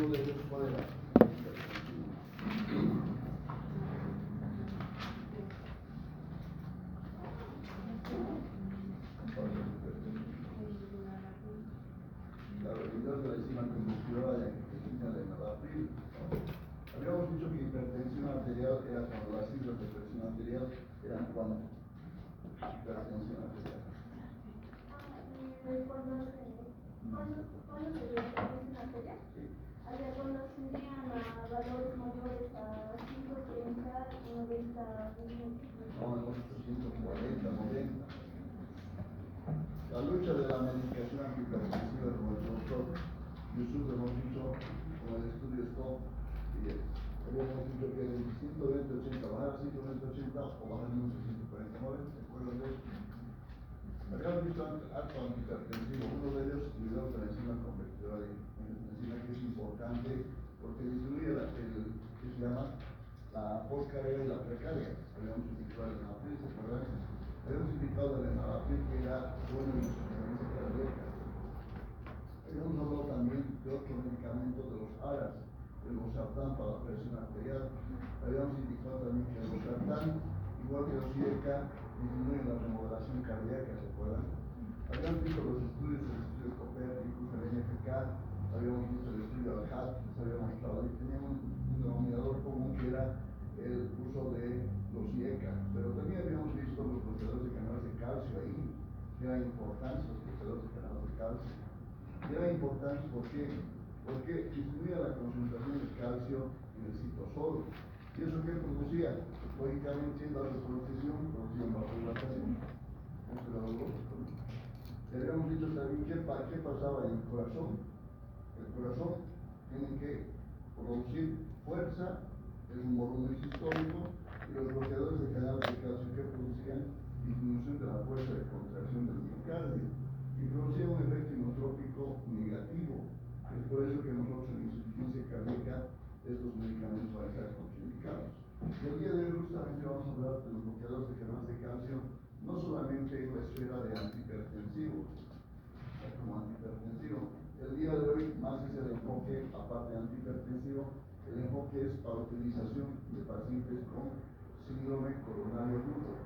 uno de ellos fue la la realidad de la enzima conductora de angiotensina de enalapril. Habíamos dicho que hipertensión arterial era cuando las cifras de presión arterial eran cuando hipertensión arterial. ¿Cuándo se dio hipertensión arterial? Sí. Cuando ascendían a valores mayores a 130 y 90 minutos. No, en los 840, 90. La lucha de la medicación antihipertensiva con el doctor Yusuf, hemos dicho, con el estudio STOP, y habíamos dicho que de 120-80 bajar a 120-80 o bajar a 140-90, ¿se acuerdan de eso? Habíamos visto acto antihipertensivo, uno de ellos estudiado con la enzima convertidora de enzima, que es importante porque disminuye que se llama la postcarga y la precarga. Habíamos indicado en la prensa, ¿verdad? Habíamos indicado en la prensa que era bueno en la insuficiencia cardíaca. Habíamos hablado también de otro medicamento de los ARAS, el losartán para la presión arterial. Habíamos indicado también que el losartán, igual que los IECA, disminuye la remodelación cardíaca, ¿se acuerdan? Habíamos visto los estudios, el estudio Copérnicus, el NFK, habíamos visto el estudio ALHAT, les había mostrado, y teníamos un denominador común que era el uso de los IECA, pero también habíamos visto los bloqueadores de canales de calcio ahí, que eran importantes los bloqueadores de canales de calcio. Y era importante porque disminuía la concentración de calcio en el citosol. ¿Y eso qué producía? Lógicamente, la reproducción producía vasodilatación. Eso era lo lógico, ¿no? Y habíamos dicho también qué pasaba en el corazón. El corazón tiene que producir fuerza en un volumen sistólico, y los bloqueadores de canales de calcio que producían disminución de la fuerza de contracción del miocardio y producía un efecto inotrópico negativo. Es por eso que nosotros en insuficiencia cardíaca estos medicamentos van a estar contraindicados. Y el día de hoy justamente vamos a hablar de los bloqueadores de canales de calcio, no solamente en la esfera de antihipertensivo, como antihipertensivo. El día de hoy, más es el enfoque, aparte de antihipertensivo, el enfoque es para utilización de pacientes con síndrome coronario agudo,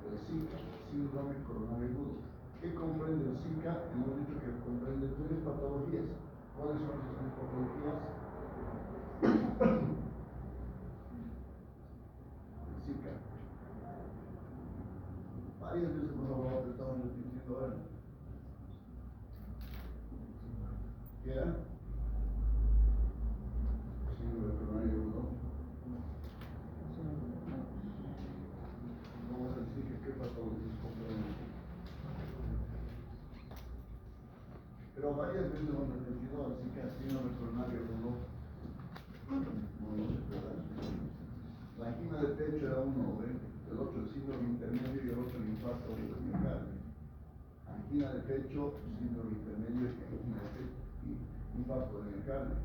el SICA, síndrome coronario agudo. ¿Qué comprende el SICA? Hemos dicho que comprende tres patologías. ¿Cuáles son esas tres patologías? El SICA. Varias veces hemos hablado, pero estamos repitiendo ahora. ¿Qué era? Síndrome coronario agudo. Vamos a decir que qué patologías comprende. Pero varias veces hemos repetido, así que síndrome coronario agudo. No se acuerdan. La angina de pecho era uno, el otro el síndrome intermedio y el otro el infarto del miocardio. Angina de pecho, síndrome intermedio y angina de pecho y infarto del miocardio.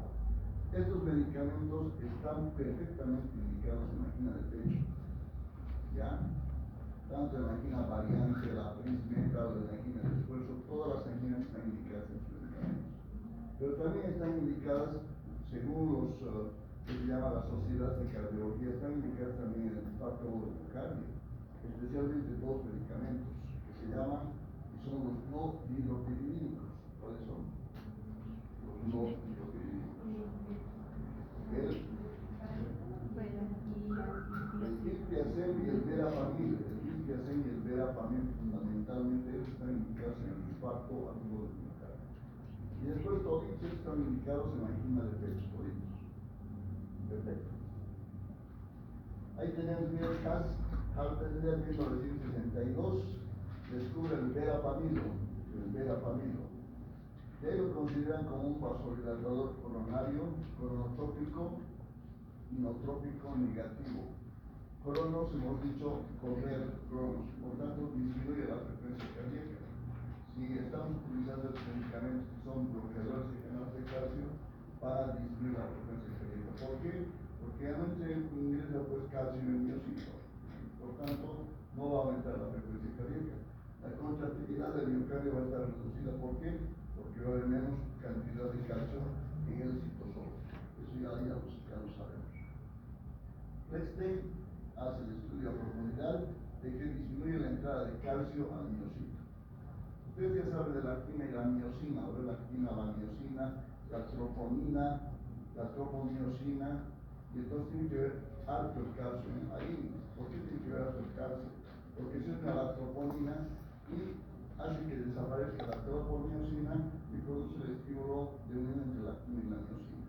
Estos medicamentos están perfectamente indicados en la angina de pecho, ¿ya? Tanto en la angina variante, la prismeta o en la angina de esfuerzo, todas las anginas están indicadas en estos medicamentos. Pero también están indicadas, según los que se llama la sociedad de cardiología, están indicadas también en el infarto del miocardio, especialmente dos medicamentos que se llaman y son los no dihidropiridínicos. ¿Cuáles son? Los no dihidropiridínicos. El diltiazem y el verapamil. El diltiazem y el verapamil fundamentalmente están indicados en el infarto agudo del miocardio. Y después toditos están indicados en la angina de pecho, toditos. Perfecto. Ahí tenemos el caso, Hartender 1962, descubre el verapamilo. De ahí lo consideran como un vasodilatador coronario, coronotrópico, inotrópico negativo. Cronos, hemos dicho, correr cronos, por tanto disminuye la frecuencia cardíaca. Si estamos utilizando estos medicamentos que son bloqueadores de canales de calcio para disminuir la frecuencia cardíaca. ¿Por qué? Porque ya no ingresa pues calcio en el miocito. Por tanto, no va a aumentar la frecuencia cardíaca. La contractilidad del miocardio va a estar reducida. ¿Por qué? Porque va a haber menos cantidad de calcio en el citosol. ahí ya lo sabemos. Rexstein hace el estudio a profundidad de que disminuye la entrada de calcio al miocito. Ustedes ya saben de la actina y la miosina, ¿verdad? La actina, la miosina, la troponina, la troponiosina, y entonces tiene que ver alto el calcio. Ahí, ¿por qué tiene que ver alto el calcio? Porque se une a la troponina y hace que desaparezca la troponiosina y produce el estímulo de unión entre la actina y la miosina.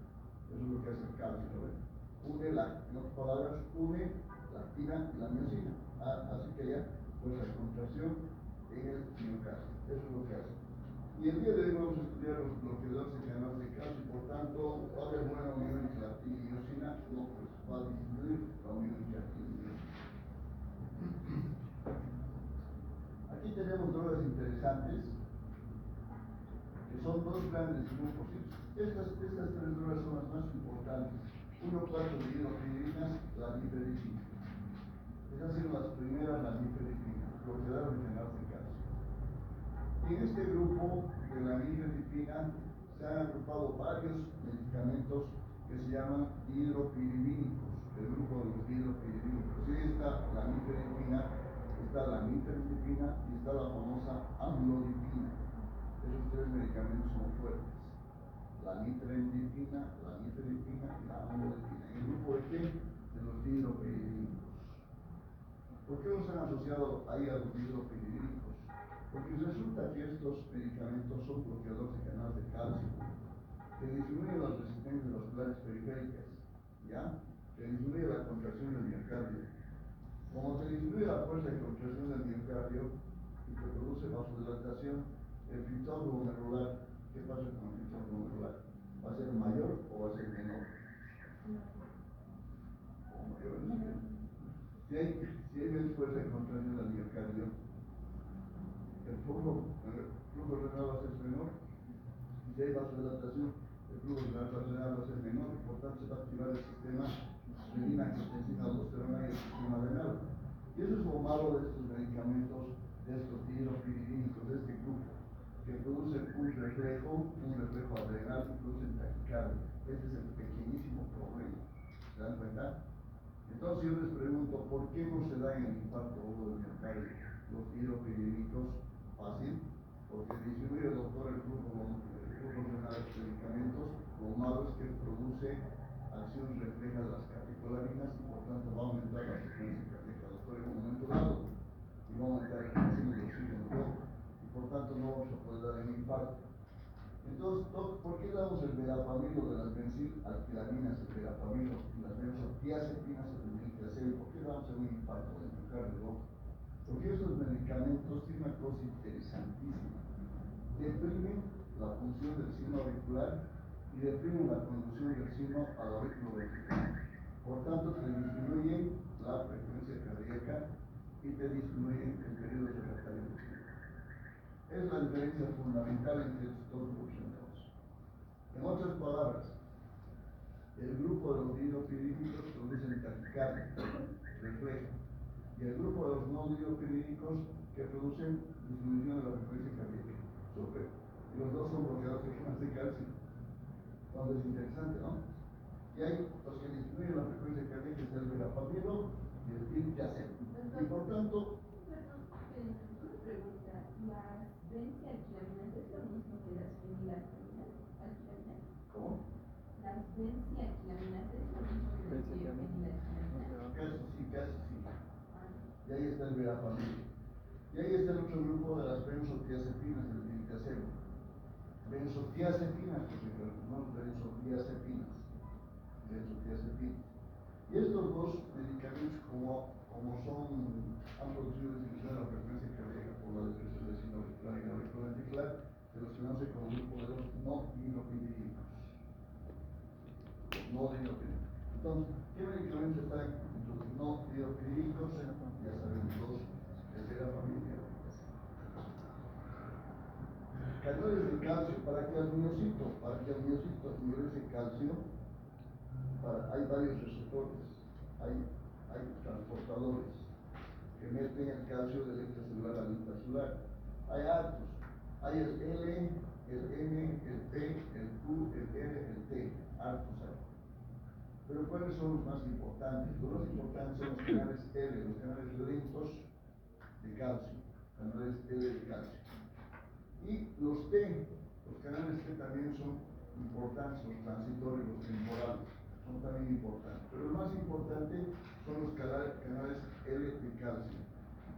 Eso es lo que hace el calcio, ¿verdad? En otras palabras, une la actina y la miosina, así que haya fuerza de contracción en el miocardio. Eso es lo que hace. Y el día de hoy vamos a estudiar los bloqueadores de canal de calcio, y por tanto, va a haber buena unión entre la actina y miosina, no, pues va a disminuir la unión entre actina y miosina. Aquí tenemos drogas interesantes, que son dos grandes grupos. Estas tres drogas son las más importantes. 1,4-dihidropyridina, la nifedipina. Esas han sido las primeras, la nifedipina, bloqueadores de canal de calcio. Y en este grupo de la nifedipina se han agrupado varios medicamentos que se llaman dihidropiridínicos, el grupo de los dihidropiridínicos. Y está la nifedipina, está la nifedipina y está la famosa amlodipina. Esos tres medicamentos son fuertes. La nifedipina, la nifedipina y la amlodipina. ¿En el grupo de qué? De los dihidropiridínicos. ¿Por qué nos han asociado ahí a los dihidropiridínicos? Porque resulta que estos medicamentos son bloqueadores de canal de calcio, que disminuyen las resistencias vasculares periféricas, ¿ya? Que disminuye la contracción del miocardio. Como se disminuye la fuerza de contracción del miocardio y que produce vasodilatación, el filtrado glomerular, ¿qué pasa con el filtrado glomerular? ¿Va a ser mayor o va a ser menor? O mayor, ¿no? Si hay menos fuerza de contracción del miocardio, el flujo renal va a ser menor. Si hay vasodilatación, el flujo renal va a ser menor, y por tanto se va a activar el sistema renina, angiotensina, aldosterona y el sistema renal. Y eso es lo malo de estos medicamentos, de estos dihidropiridínicos, de este grupo, que producen un reflejo adrenal y producen taquicardia. Este es el pequeñísimo problema. ¿Se dan cuenta? Entonces yo les pregunto, ¿por qué no se da en el infarto agudo del miocardio los dihidropiridínicos? Fácil, porque disminuye el doctor el flujo renal de los medicamentos. Lo malo es que produce acción refleja de las catecolaminas y por tanto va a aumentar la frecuencia cardíaca, doctor, en un momento dado, y va a aumentar el consumo de oxígeno y por tanto no vamos a poder dar el infarto. Entonces, ¿por qué damos el verapamilo de las benzilactilaminas, el verapamilo, y las benzodiazepinas, el metilacel? ¿Por qué damos un infarto del miocardio? Porque esos medicamentos tienen una cosa interesantísima. Deprimen la función del sino auricular y deprimen la conducción del sino al aurículo vertical. Por tanto, te disminuyen la frecuencia cardíaca y te disminuyen el periodo refractario. Es la diferencia fundamental entre estos dos grupos entonces. En otras palabras, el grupo de los dihidropiridínicos producen taquicardia, reflejo, y el grupo de los no dihidropiridínicos que producen disminución de la frecuencia cardíaca. Súper. Y los dos son bloqueadores de canal de calcio. Entonces es interesante, ¿no? Y hay los que disminuyen la frecuencia cardíaca, es el verapamilo y el tilpiacet. Y por tanto, una pregunta, ¿las benzodiazepinas es lo mismo que las fenilactaminas? ¿cómo? ¿Las benzodiazepinas es lo mismo que las fenilactaminas? Casi sí. Y ahí está el verapamilo. Y ahí está el otro grupo de las benzodiazepinas, el tilpiacet. Benzodiazepinas, no benzodiazepinas. Y estos dos medicamentos, como han producido disminución de la frecuencia cardíaca por la depresión del sino auricular y la auricular ventricular, se los conoce como grupo de los no dihidropiridínicos. Entonces, ¿qué medicamentos están entre los no dihidropiridínicos? Ya sabemos dos, el verapamilo. Canales de calcio, para que al miocito ingrese calcio, hay varios receptores, hay transportadores que meten el calcio del extracelular al intracelular. Hay hartos, hay el L, el M, el P, el Q, el R, el T, hartos hay. Pero ¿cuáles son los más importantes? Los más importantes son los canales L, los canales lentos de calcio, canales L de calcio. Y los T, los canales T también son importantes, los transitorios, los temporales, son también importantes. Pero el más importante son los canales L de calcio.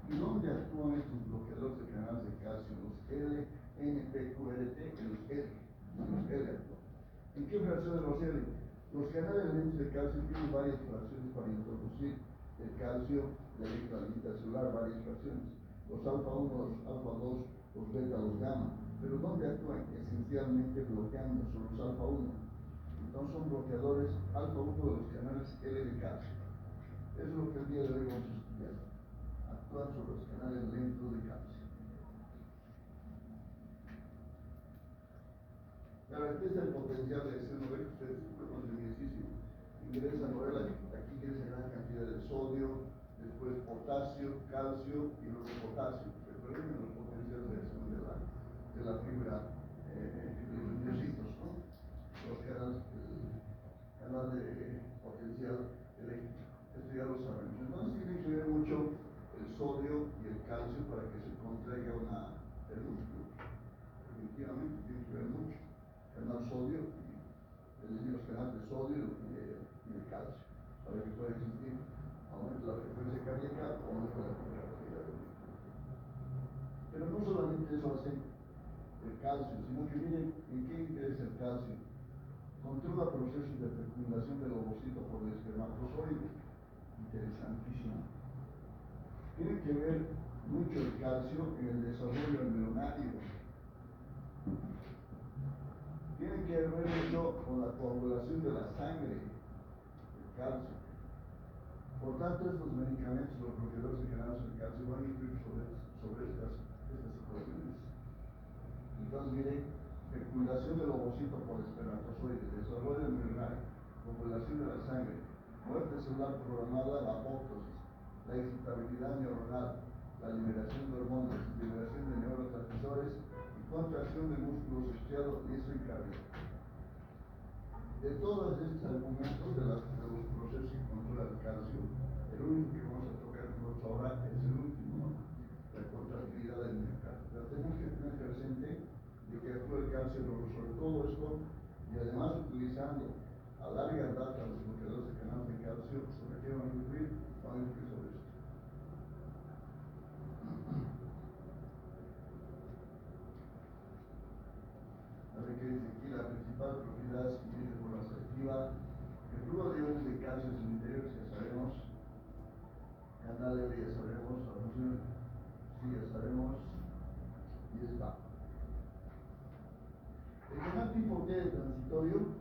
¿Y dónde actúan estos bloqueadores de canales de calcio? Los L, N, P, Q, L, T y los L. Los L actúan. ¿En qué fracción de los L? Los canales lentos de calcio tienen varias fracciones para introducir el calcio de electrolita celular, varias fracciones. Los alfa 1, los alfa 2, los beta, los gamma. Pero ¿dónde actúan? Esencialmente bloqueando sobre los alfa 1. Entonces son bloqueadores alfa 1 de los canales L de calcio. Eso es lo que el día de hoy vamos a estudiar. Actúan sobre los canales lentos de calcio. Claro, este es el potencial de ese nivel, ustedes con el ejercicio ingresan a ver aquí ingresa gran cantidad de sodio, después potasio, calcio y luego potasio. Recuerden los potenciales de acción de la fibra de los miocitos, ¿no? Los canales, el canal de potencial eléctrico. Esto ya lo sabemos. Entonces tiene que ver mucho el sodio y el calcio para que se contraiga el músculo. Definitivamente tiene que ver mucho. Canal sodio, es decir, los canales de sodio y de calcio, para que pueda existir aumento la frecuencia cardíaca o aumento la temperatura. Pero no solamente eso hace el calcio, sino que miren en qué interesa el calcio. Controla procesos de fecundación del ovocito por el espermatozoide. Interesantísimo. Tiene que ver mucho el calcio en el desarrollo embrionario. Tiene que ver mucho con la coagulación de la sangre, el calcio. Por tanto, estos medicamentos, los bloqueadores de canales de calcio, van a influir sobre estas situaciones. Entonces, miren, fecundación del ovocito por espermatozoide, desarrollo embrionario, coagulación de la sangre, muerte celular programada, la apoptosis, la excitabilidad neuronal, la liberación de hormonas, liberación de neurotransmisores, contracción de músculos estriados, liso y cardíaco. De todos estos argumentos de los procesos que controla el calcio, el único que vamos a tocar nosotros ahora es el último, ¿no? La contractilidad del miocardio. Pero tenemos que tener presente de que actúa el calcio sobre todo esto y además utilizando a larga data los bloqueadores de canal de calcio, ¿sobre qué van a influir? Van a influir sobre esto. A ver qué dice aquí, la principal propiedad siguiente por la selectiva, el flujo de iones de calcio en el interior, ya sabemos, canal L ya sabemos, la función sí ya sabemos, y está. El canal tipo T de transitorio,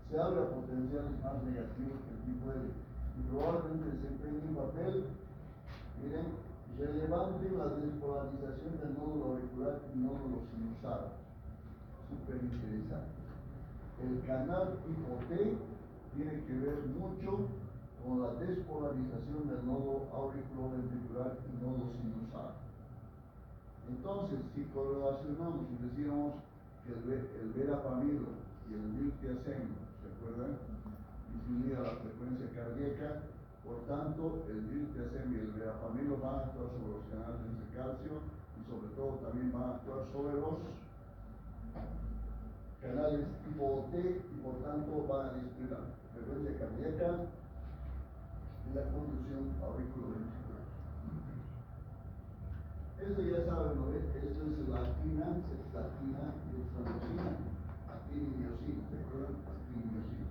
se abre a potenciales más negativos que el tipo L, y probablemente desempeñe un papel, miren, relevante en la despolarización del nódulo auricular y nódulo sinusal. Súper interesante. El canal tipo T tiene que ver mucho con la despolarización del nodo auriculoventricular y nodo sinusal. Entonces, si correlacionamos y decíamos que el verapamilo y el diltiazem, ¿se acuerdan? Disminuye la frecuencia cardíaca. Por tanto, el diltiazem y el verapamilo van a actuar sobre los canales de calcio y sobre todo también van a actuar sobre los canales tipo T y por tanto van a disminuir la frecuencia cardíaca y la conducción auriculoventricular. Esto ya saben, ¿no? Esto es la actina, y extramucina, actina y miocina, ¿se acuerdan? Actina y miocina.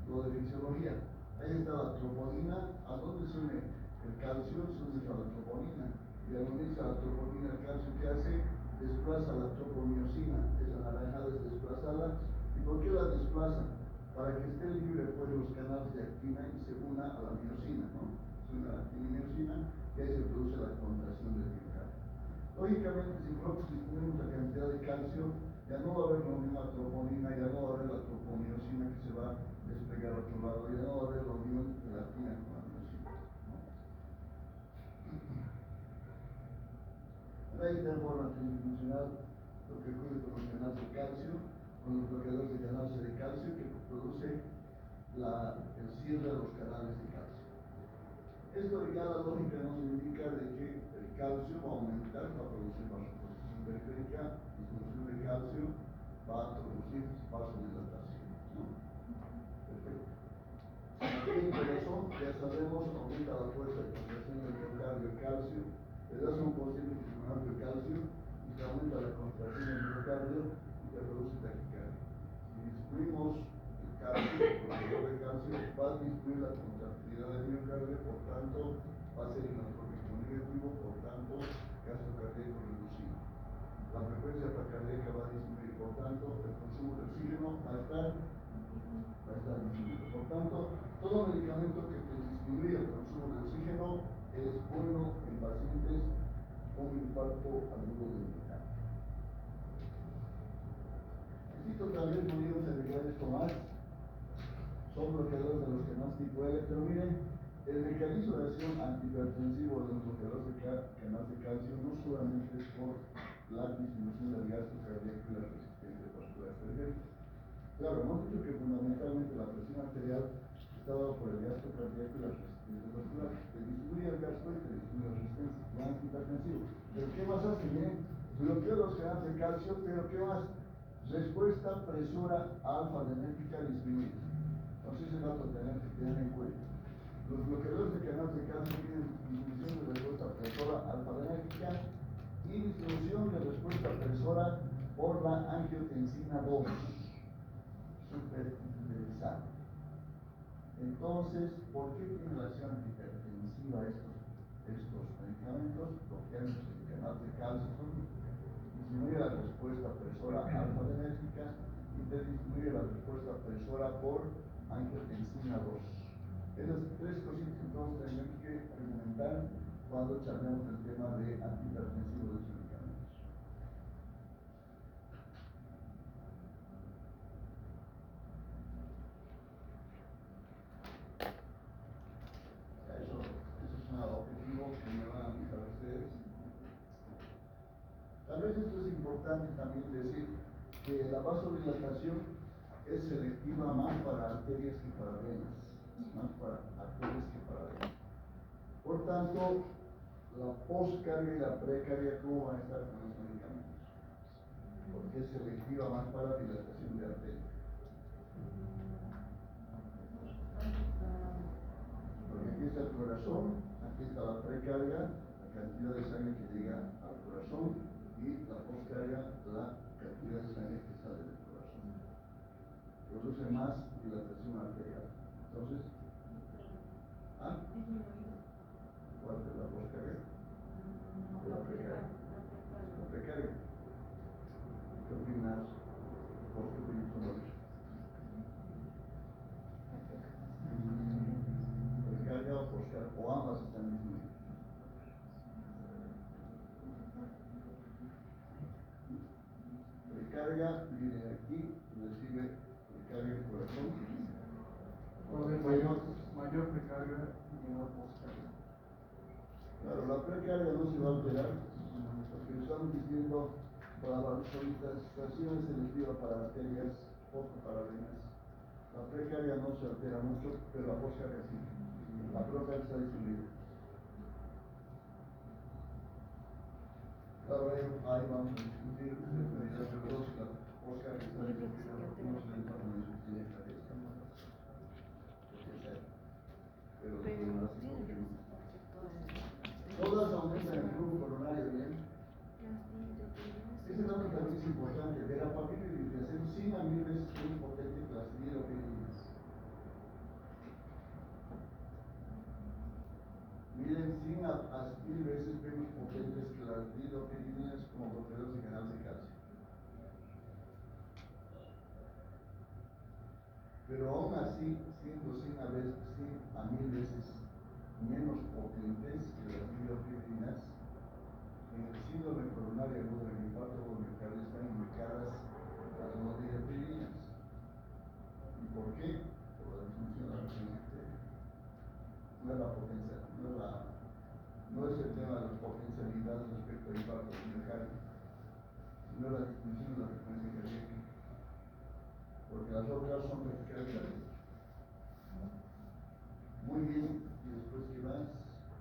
Lo de fisiología. Ahí está la troponina. ¿A dónde se une el calcio? Se une a la troponina. Y al unirse a la troponina, el calcio, ¿qué hace? Desplaza la tropomiosina. Esa naranjada es desplazada. ¿Y por qué la desplaza? Para que esté libre pues los canales de actina y se una a la miocina, ¿no? Se une a la actina y miocina y ahí se produce la contracción del miocardio. Lógicamente, si nosotros disminuimos la cantidad de calcio, ya no va a haber la misma troponina, ya no va a haber la tropomiosina que se va a despegar a otro lado, ya no va a haber la unión de la actina con la miocina. Ahí está en forma tridimensional lo que ocurre con los canales de calcio. con los bloqueadores de canales de calcio que produce el cierre de los canales de calcio. Esto ya la lógica nos indica de que el calcio va a aumentar, va a producir vasoconstricción periférica, disminución de calcio, va a producir vasodilatación, ¿no? Perfecto. Aquí el corazón, ya sabemos, aumenta la fuerza de contracción del miocardio, el calcio, le das un posible estimulante de calcio y se aumenta la contracción del miocardio y te produce taquicardia. Si disminuimos el calcio, el bloqueador de calcio va a disminuir la contractilidad del miocardio, por tanto va a ser inotrópico negativo, por tanto gasto cardíaco reducido. La frecuencia cardíaca va a disminuir, por tanto el consumo de oxígeno va a estar disminuido. Por tanto, todo medicamento que te disminuye el consumo de oxígeno es bueno en pacientes con infarto agudo del miocardio. Necesito también podríamos agregar esto más. Son bloqueadores de los que más tipo L, pero miren, el mecanismo de acción antihipertensivo de los bloqueadores de canal de calcio no solamente es por la disminución del gasto cardíaco y la resistencia vascular periférica. Claro, hemos dicho que fundamentalmente la presión arterial está dada por el gasto cardíaco y la resistencia vascular. Te disminuye el gasto y te disminuye la resistencia, no antihipertensivo. Pero ¿qué más hace? Miren, bloquea los canales de calcio, pero ¿qué más? Respuesta presora alfa-adrenérgica disminuida. Entonces ese dato tenemos que tener en cuenta. Los bloqueadores de canales de calcio tienen disminución de respuesta presora alfa-adrenérgica y disminución de respuesta presora por la angiotensina 2 superindividualizada. Entonces, ¿por qué tiene la acción antihipertensiva estos medicamentos? Bloquean el canal de calcio, disminuye la respuesta presora alfa-adrenérgica y te disminuye la respuesta presora por angiotensina 2. Esas tres cositas entonces tenemos que argumentar cuando charlemos del tema de antihipertensivo de los medicamentos. Eso es un objetivo que me van a aplicar a ustedes. Tal vez esto es importante también decir que la vasodilatación es selectiva más para arterias que para venas, más para arterias que para venas. Por tanto, la postcarga y la precarga, ¿cómo van a estar con los medicamentos? Porque es selectiva más para dilatación de arterias. Porque aquí está el corazón, aquí está la precarga, la cantidad de sangre que llega al corazón, y la postcarga, la cantidad de sangre que sale del corazón. Produce más dilatación arterial. Entonces, ¿cuál es la postcarga? La precarga. La precarga. ¿Qué opinas? ¿Por qué opinas con eso? Precarga o postcarga, o ambas están disminuidas. Precarga viene aquí y recibe precarga el corazón. Mayor precarga y menor postcarga. Claro, la precarga no se va a alterar, porque estamos diciendo para la vasodilatación es selectiva para arterias, poco para venas. La precarga no se altera mucho, pero la postcarga sí. La precarga está distribuida. Claro, ahí vamos a discutir medidas de dos, la postcarga está distribuida, no se le informa de su directa de esta manera. Pero todas aumentan el flujo coronario, bien. Ese dato también es importante. De la familia de irrigación, 100 a 1000 veces más potente que las lidocaínas. Miren, 100 a 1000 veces menos potentes que las lidocaínas como bloqueadores de canal de calcio. Pero aún así, siendo 100 a 1000 veces menos potentes que las lidocaínas, en el síndrome coronario agudo del infarto o miocardio están indicadas las monodiazepinas. ¿Y por qué? Por la disminución de la presión arterial. No es la potencia, no es el tema de la potencialidad respecto al infarto o miocardio, sino la disminución de la frecuencia cardíaca. las otras son taquicardias. Muy bien, y después, ¿qué más?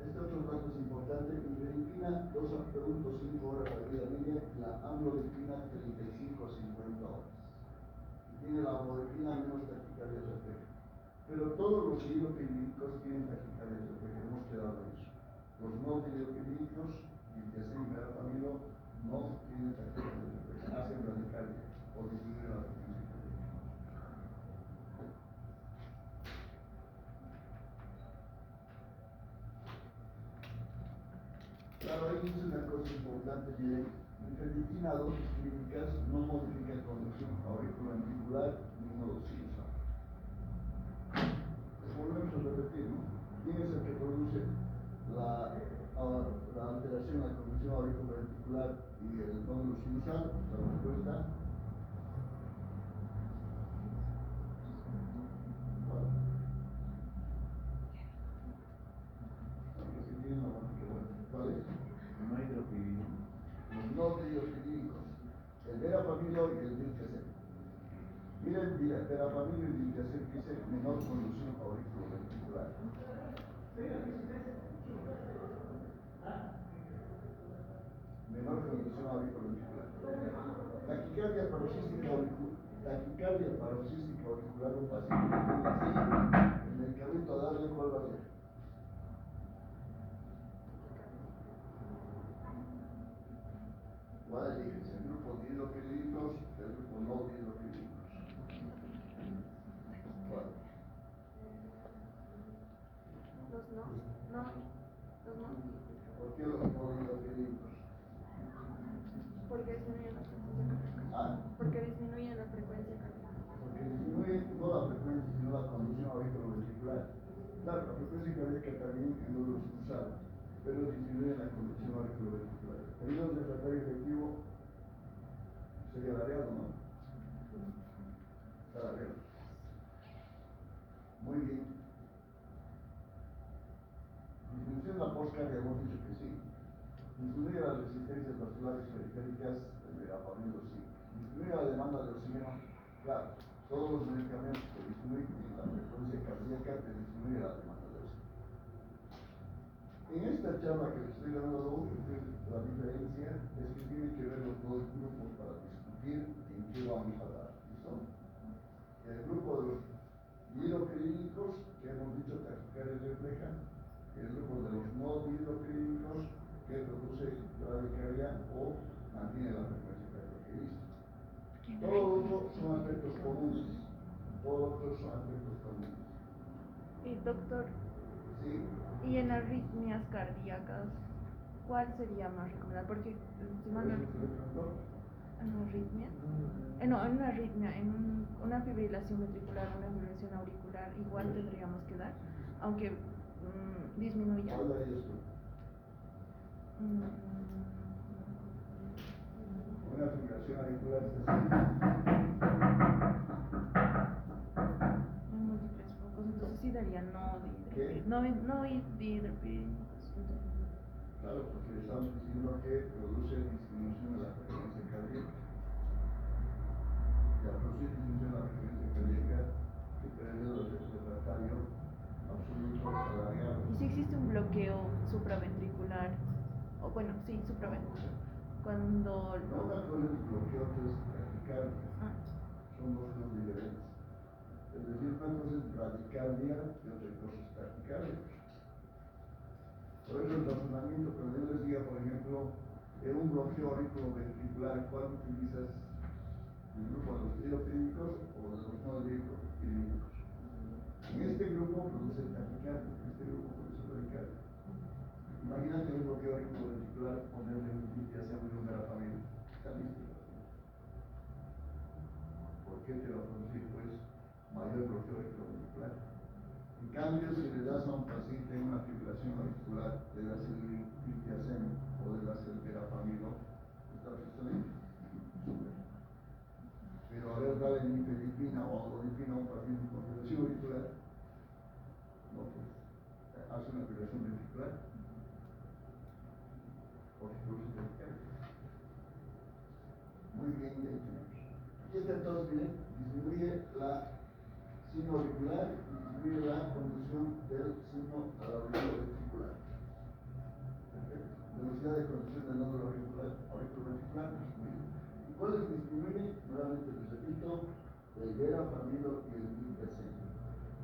Este otro dato es importante: inveripina 2.5 horas a la vida media, la amlodipina 35 a 50 horas. Y tiene la amlodipina menos taquicardias de reflejo. Pero todos los hidroquilínicos tienen taquicardias de reflejo, hemos quedado en eso. Los no hidroquilínicos, diltiazem y verapamilo, no tienen taquicardias de reflejo, hacen bradicardia o disminuyen la frecuencia cardíaca. Claro, ahí dice una cosa importante, miren, nifedipina a dosis clínicas no modifica conducción auriculoventricular ni modo sinusal. Volvemos a repetir, ¿no? ¿Quién es el que produce la alteración de la conducción auriculoventricular y el nódulo sinusal? La respuesta. ¿Cuál es? No hidroquilino. Los no hidroquilínicos, el verapamilo y el diltiazem. Miren, verapamilo y diltiazem dice menor conducción auriculoventricular. Menor conducción auriculoventricular. Taquicardia paroxística auricular, un paciente que tiene así, el medicamento a darle, ¿cuál va a ser? ¿Cuál eliges? ¿El grupo de hidroquilínicos, el grupo no de hidroquilínicos? ¿Cuál? Los no. ¿Por qué los no hidroquilínicos? Porque disminuyen la frecuencia cardíaca. ¿Ah? Porque disminuyen la frecuencia cardíaca. Porque disminuye no la frecuencia, sino la conducción auriculoventricular. Claro, la frecuencia cardíaca también en nódulo sinusal, pero disminuye la conducción auriculoventricular. El hilo refractario efectivo sería variado, ¿no? Está variado. Muy bien. Disminución de la postcardia, hemos dicho que sí. Disminuye las resistencias vasculares periféricas, el verapamilo sí. Disminuye la demanda de oxígeno, claro. Todos los medicamentos que disminuyen la frecuencia cardíaca te disminuye la demanda de oxígeno. En esta charla que les estoy dando, la diferencia es que tienen que ver los dos grupos para discutir en qué vamos a dar. ¿Listo? El grupo de los hidroclínicos, que hemos dicho taquicardia refleja, el grupo de los no hidroclínicos, que produce bradicardia o mantiene la frecuencia cardíaca. ¿Listo? Todo otro son aspectos comunes. Todos otros son aspectos comunes. Y doctor, ¿Sí? y en arritmias cardíacas, ¿cuál sería más recomendable? Porque si mal no- ¿en arritmia? No, en una arritmia, en una fibrilación ventricular, una fibrilación auricular, igual tendríamos que dar, aunque disminuya. ¿Cuál darías tú? Una fibrilación auricular es En múltiples focos, entonces sí daría ¿Qué? no dihidropínicos. claro, porque estamos diciendo que produce disminución de la frecuencia cardíaca. Y al producir disminución de la frecuencia cardíaca, el periodo refractario absoluto es alargado. ¿Y si existe un bloqueo supraventricular? O bueno, sí, supraventricular. Cuando No tanto el bloqueo que es taquicardia, Ah, son dos cosas diferentes. Es decir, una cosa es bradicardia y otra cosa es taquicardia. Por eso el razonamiento, cuando yo les diga, por ejemplo, en un bloqueo auriculoventricular, ¿cuál utilizas? ¿El grupo de los hidroclínicos o de los no hidroclínicos? En este grupo produce taquicardia, en este grupo produce bradicardia. Imagínate un bloqueo auriculoventricular, ponerle un diltiazem y un verapamilo. Está listo. ¿Por qué te va a producir, pues, mayor bloqueo auriculoventricular? En cambio, si le das a un paciente una fibrilación auricular, le das el diltiazem o le das el verapamilo, ¿está listo bien? Súper. Pero a ver, darle nifedipina o amlodipina a un paciente con fibrilación auricular, no, pues, hace una fibrilación ventricular. Muy bien, ya tenemos. Aquí está entonces, miren, disminuye la sino auricular y disminuye la conducción del sino auriculoventricular. Velocidad de conducción del nódulo auriculoventricular disminuye. ¿Y cuáles disminuyen? Nuevamente les repito, el verapamilo y el glitazeno.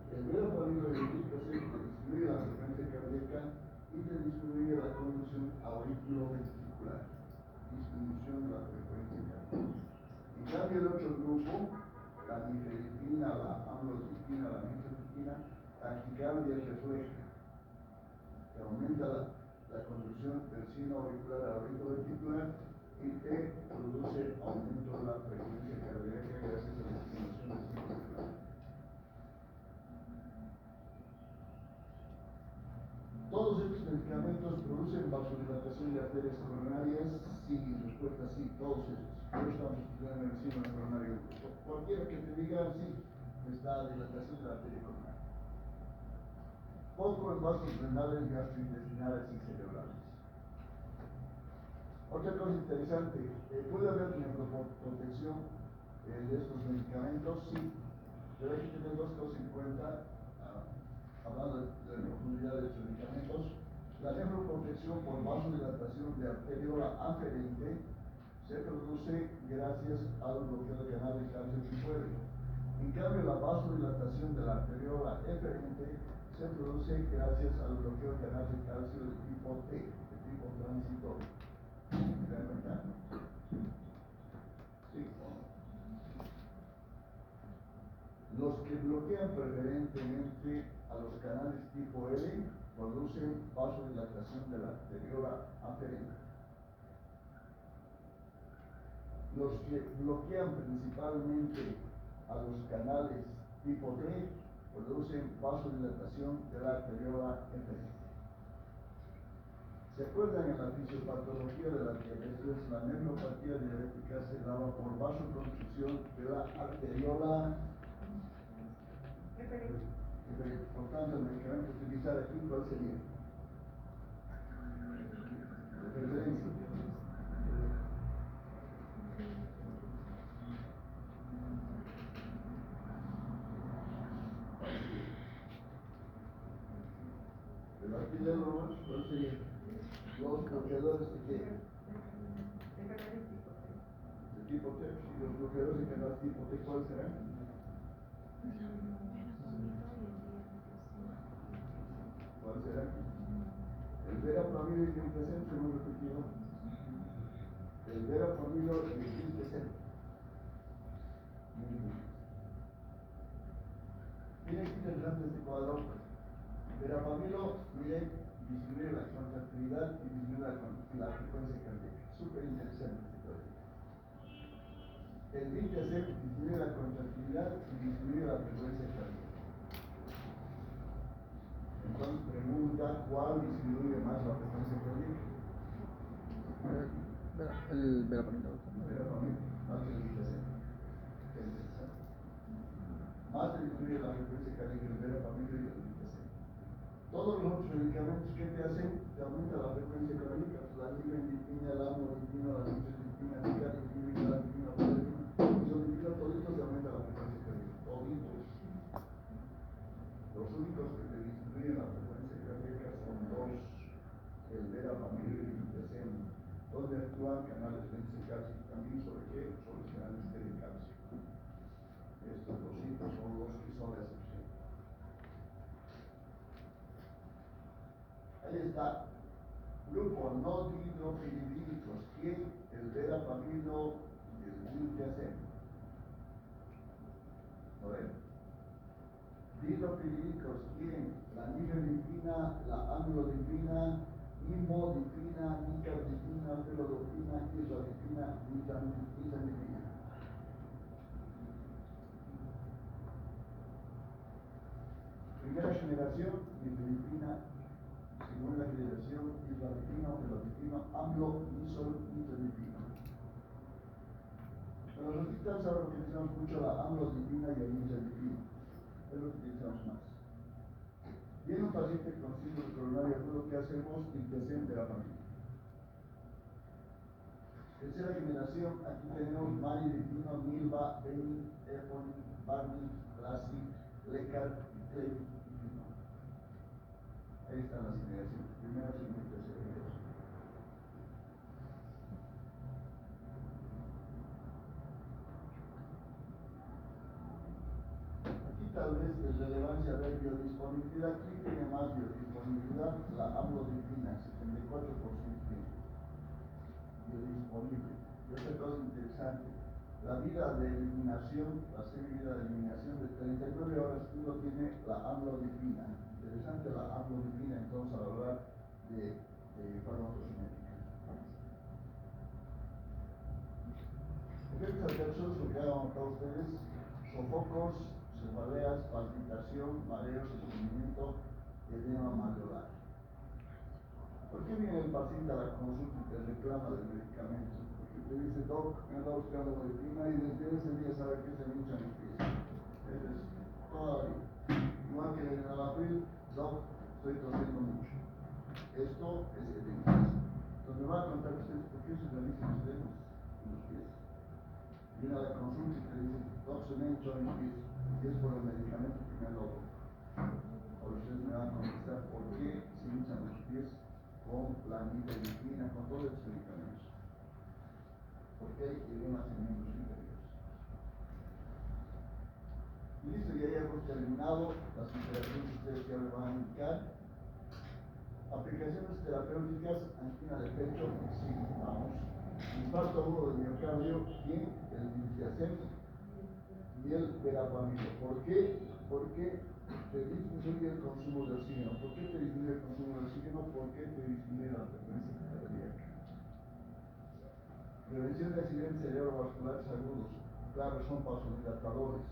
El verapamilo y el glitazeno te disminuye la frecuencia cardíaca y te disminuye la conducción auriculoventricular. Disminución de la frecuencia cardíaca. En cambio, el otro grupo, la nifedipina, la amlodipina, la nifedipina, taquicardia refleja, que aumenta la conducción del sino auricular a auriculoventricular y te produce aumento de la frecuencia cardíaca gracias a la estimulación del sino auricular. Todos estos medicamentos producen vasodilatación de arterias coronarias. Sí, respuesta sí, todos estos. No estamos estudiando en el sino coronario. Cualquiera que te diga sí, está dilatación de la arteria coronaria. Poco en vasos renales, gastrointestinales y cerebrales. Otra cosa interesante, puede haber nefroprotección de estos medicamentos, sí, pero hay que tener dos cosas en cuenta, hablando de la profundidad de estos medicamentos. La nefroprotección por vasodilatación de arteriola aferente se produce gracias al bloqueo del canal de calcio tipo L. En cambio, la vasodilatación de la arteriola eferente se produce gracias al bloqueo del canal de calcio de tipo T, de tipo transitorio. ¿Se dan cuenta? Sí. Los que bloquean preferentemente a los canales tipo L producen vasodilatación de la arteriola aferente. Los que bloquean principalmente a los canales tipo D producen vasodilatación de la arteriola eferente. ¿Se acuerdan en la fisiopatología de la diabetes? La nefropatía diabética se daba por vasoconstricción de la arteriola eferente. Por tanto, el medicamento a utilizar aquí, ¿cuál sería? De preferencia. El arterioloma, ¿cuál sería? Los bloqueadores de qué? De tipo T. ¿Y los bloqueadores de canal tipo T cuáles serán? ¿Cuáles serán? El verapamilo y el glitazeno, según repetido. El verapamilo y el glitazeno. Miren qué interesante este cuadro. Verapamilo, miren, disminuye la contractilidad y disminuye la frecuencia cardíaca. Súper interesante este cuadro. El glitazeno disminuye la contractilidad y disminuye la frecuencia cardíaca. Entonces pregunta, ¿cuál disminuye más la frecuencia cardíaca? El verapamilo. Verapamilo, más que el glitazeno. Qué interesante. Más disminuye la frecuencia cardíaca el verapamilo y el glitazeno. Todos los otros medicamentos que te hacen, te aumenta la frecuencia cardíaca. La nifedipina, la amlodipina, la nifedipina, la nifedipina, la nifedipina, toditos te aumenta la frecuencia cardíaca. Toditos. Los únicos que te disminuyen la frecuencia cardíaca son dos, el verapamilo y el glitazeno, donde actúan canales de calcio. También sobre qué? Sobre los canales de calcio. Estos dositos son los que son la excepción. Ahí está. Grupo no dihidropiridílicos. ¿Quién? El verapamilo y el glitazeno. ¿Lo ven? Dihidropiridílicos. ¿Quién? La nifedipina, la amlodipina, imodipina, nicardipina, felodipina, isradipina, nifedipina. Primera generación, nifedipina. Segunda generación, isradipina, felodipina, nifedipina. Pero los hospitales ahora utilizamos mucho la amlodipina y el nifedipina. Es lo que utilizamos más. Viene un paciente con síndrome coronario agudo, ¿qué hacemos? Glitazeno verapamilo. Tercera generación, aquí tenemos maridipino, milva, beni, eponi, Barney, Lassie, Lecar y Clay y Freeman. Ahí están las generaciones, primera, segunda y tercera generación. Aquí tal vez de relevancia ver biodisponibilidad. ¿Quién tiene más biodisponibilidad? La amlodipina, 74% biodisponible. Y otra cosa interesante, la vida de eliminación, la semivida de eliminación de 39 horas, uno tiene la amlodipina. Interesante la amlodipina entonces al hablar de farmacocinética. Efectos adversos, lo que hagan acá ustedes, sofocos, cefaleas, palpitación, mareos, estreñimiento, edema malleolar. ¿Por qué viene el paciente a la consulta y te reclama del medicamento? Porque te dice, doc, me anda buscando medicina y desde ese día sabe que se me hinchan los pies. Eso es toda la vida. Igual que en el abril, doc, estoy tosiendo mucho. Esto es edemas. Entonces me va a contar ustedes por qué se realizan los edemas en los pies. Viene a la consulta y te dice, doc, se me hinchan los pies. Y es por el medicamento que me ha dado. Ahora ustedes me van a contestar por qué se hinchan los pies con la nifedipina, con todos los medicamentos. Porque hay edemas en miembros inferiores. Y listo, ya hemos terminado las interacciones que ustedes ya me van a indicar. Aplicaciones terapéuticas, angina de pecho, sí, vamos. Infarto agudo del miocardio, bien, el diltiazem y el verapamil. ¿Por qué? Porque te disminuye el consumo de oxígeno. ¿Por qué te disminuye el consumo de oxígeno? Porque te disminuye la frecuencia cardíaca. Prevención de accidentes cerebrovasculares agudos. Claro, son vasodilatadores.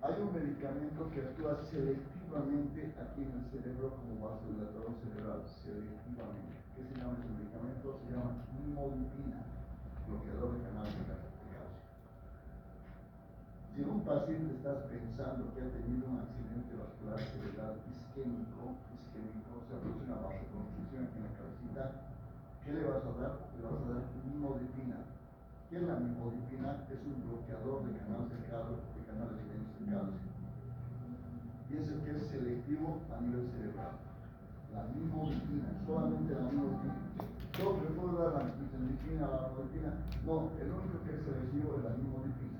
Hay un medicamento que actúa selectivamente aquí en el cerebro como vasodilatador cerebral, selectivamente. ¿Qué se llama ese medicamento? Se llama imodipina, bloqueador de canal de calcio. Si un paciente estás pensando que ha tenido un accidente vascular cerebral isquémico, o sea, produce una vasoconstricción aquí en la cabecita, ¿qué le vas a dar? Le vas a dar imodipina. ¿Qué es la imodipina? Es un bloqueador de canales de calcio, de canales de calcio. Y es el que es selectivo a nivel cerebral. La imodipina, solamente la imodipina. ¿Yo le puedo dar la nitroglicerina a la imodipina? No, el único que es selectivo es la imodipina.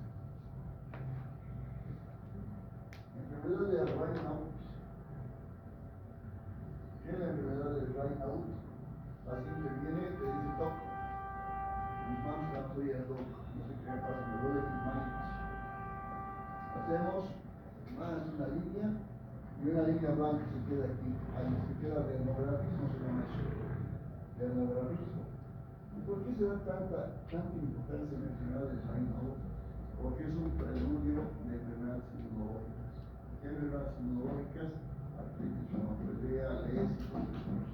Enfermedad de Raynaud. ¿Qué es la enfermedad de Raynaud? El paciente viene y te dice, doc, mis manos están frías, doc, no sé qué me pasa, me duele mis manos. Hacemos una línea y una línea blanca se queda aquí, ahí se queda dermografismo, se llama eso, dermografismo. ¿Y por qué se da tanta importancia en la enfermedad de Raynaud? Porque es un preludio de enfermedades inmunológicas. ¿Qué enfermedades inmunológicas? Artritis reumatoidea, LES y todos esos.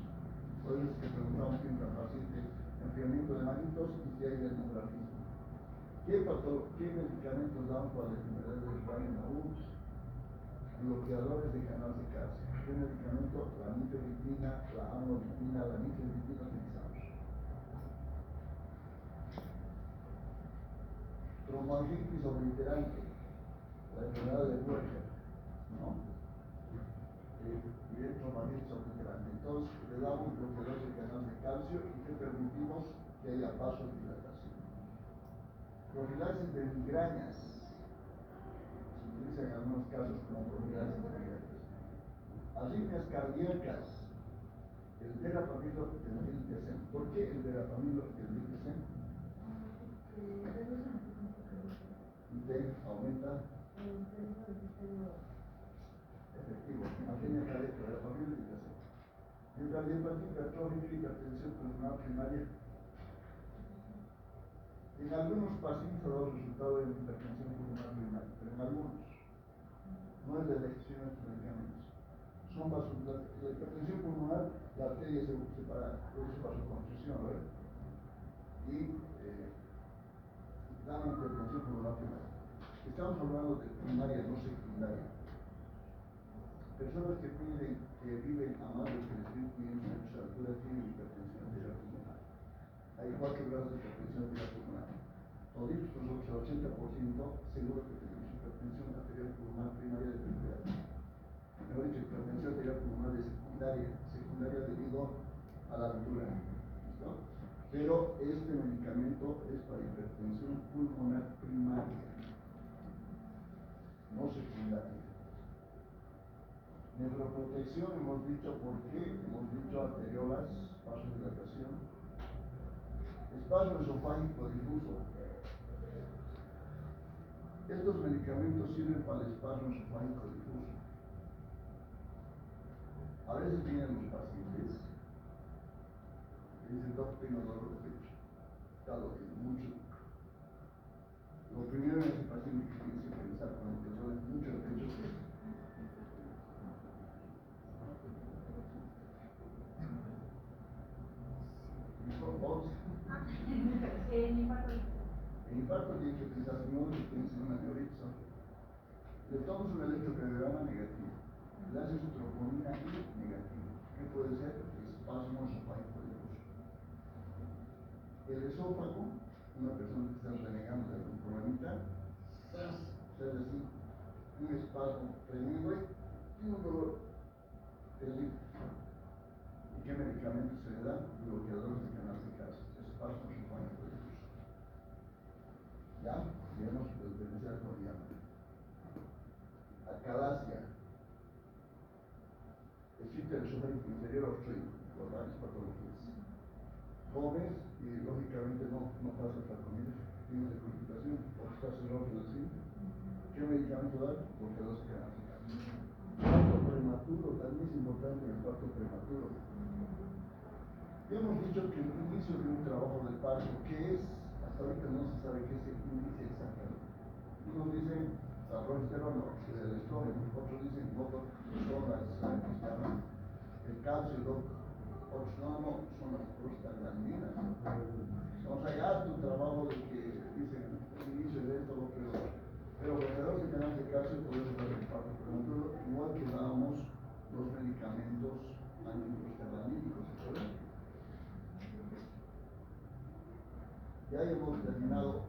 Por eso es que preguntamos siempre al paciente enfriamiento de manitos y si hay dermografismo. ¿Qué medicamentos dan para la enfermedad de Raynaud? Bloqueadores de canal de calcio. ¿Qué medicamento? La nifedipina, la amlodipina, la nifedipina utilizamos. Tromboangitis obliterante, la enfermedad de Buerger, ¿no? Y el tromboangitis obliterante. Entonces, le damos bloqueador de canal de calcio y que permitimos que haya vasodilatación. Profilaxis de migrañas. Se utiliza en algunos casos como profilaxis de migrañas. Arritmias cardíacas. El verapamilo y el diltiazem. ¿Por qué el verapamilo y el diltiazem? Aumenta efectivo, arritmia cardíaca, verapamilo y diltiazem. Miocardiopatía hipertrófica y hipertensión pulmonar primaria. En algunos pacientes ha dado resultado de hipertensión pulmonar primaria, pero en algunos no es de elección de estos medicamentos. Son la hipertensión pulmonar, la arteria se separa, produce vasoconstricción, ¿verdad? Y dan hipertensión pulmonar primaria. Estamos hablando de primaria, no secundaria. Personas que viven a más de 3.500 metros de altura tienen hipertensión pulmonar. Hay 4 grados de hipertensión pulmonar. Toditos nosotros, el 80% seguro que tenemos hipertensión primaria de terciaria. Mejor dicho, hipertensión arterial pulmonar de secundaria debido a la altura. ¿Listo? Pero este medicamento es para hipertensión pulmonar primaria, no secundaria. Nefroprotección, hemos dicho por qué, hemos dicho arteriolas, vasodilatación, espasmo esofágico difuso. Estos medicamentos sirven para el espasmo esofágico difuso. A veces vienen los pacientes y dicen, doctor, tengo dolor de pecho, está doliendo mucho. Lo primero en ese paciente que tiene que pensar cuando te duele mucho el pecho es esto. El infarto tiene que pensar no que tienes una aneurisma. Le tomas un electrocardiograma negativo, le haces troponina I negativo. ¿Qué puede ser? Espasmo esofágico difuso. El esófago, una persona que está renegando de algún problemita, se así, un espasmo tremendo y un dolor terrible. ¿Y qué medicamentos se le dan? Bloqueadores de canal de calcio, espasmo esofágico difuso. ¿Ya? Vemos el diferencial coreano. Acalasia. Existe el esofágico inferior obstruido por varias patologías. Comes y lógicamente no pasa otra comida, tienes de constipación o estás cerrado en el cine. ¿Qué medicamento dar? Bloqueadores de canal de calcio. Parto prematuro, también es importante el parto prematuro. Ya hemos dicho que el inicio de un trabajo de parto, ¿qué es? Hasta ahorita no se sabe qué es el índice exactamente. Unos dicen la progesterona, el estrógeno, otros dicen son el calcio, otros no, son las prostaglandinas. O sea, ya tu trabajo de que dicen el inicio de esto, lo que pero bloqueadores de canal de calcio podemos dar el parto prematuro, igual que dábamos los medicamentos antiprostaglandínicos, ¿verdad? Ya hemos terminado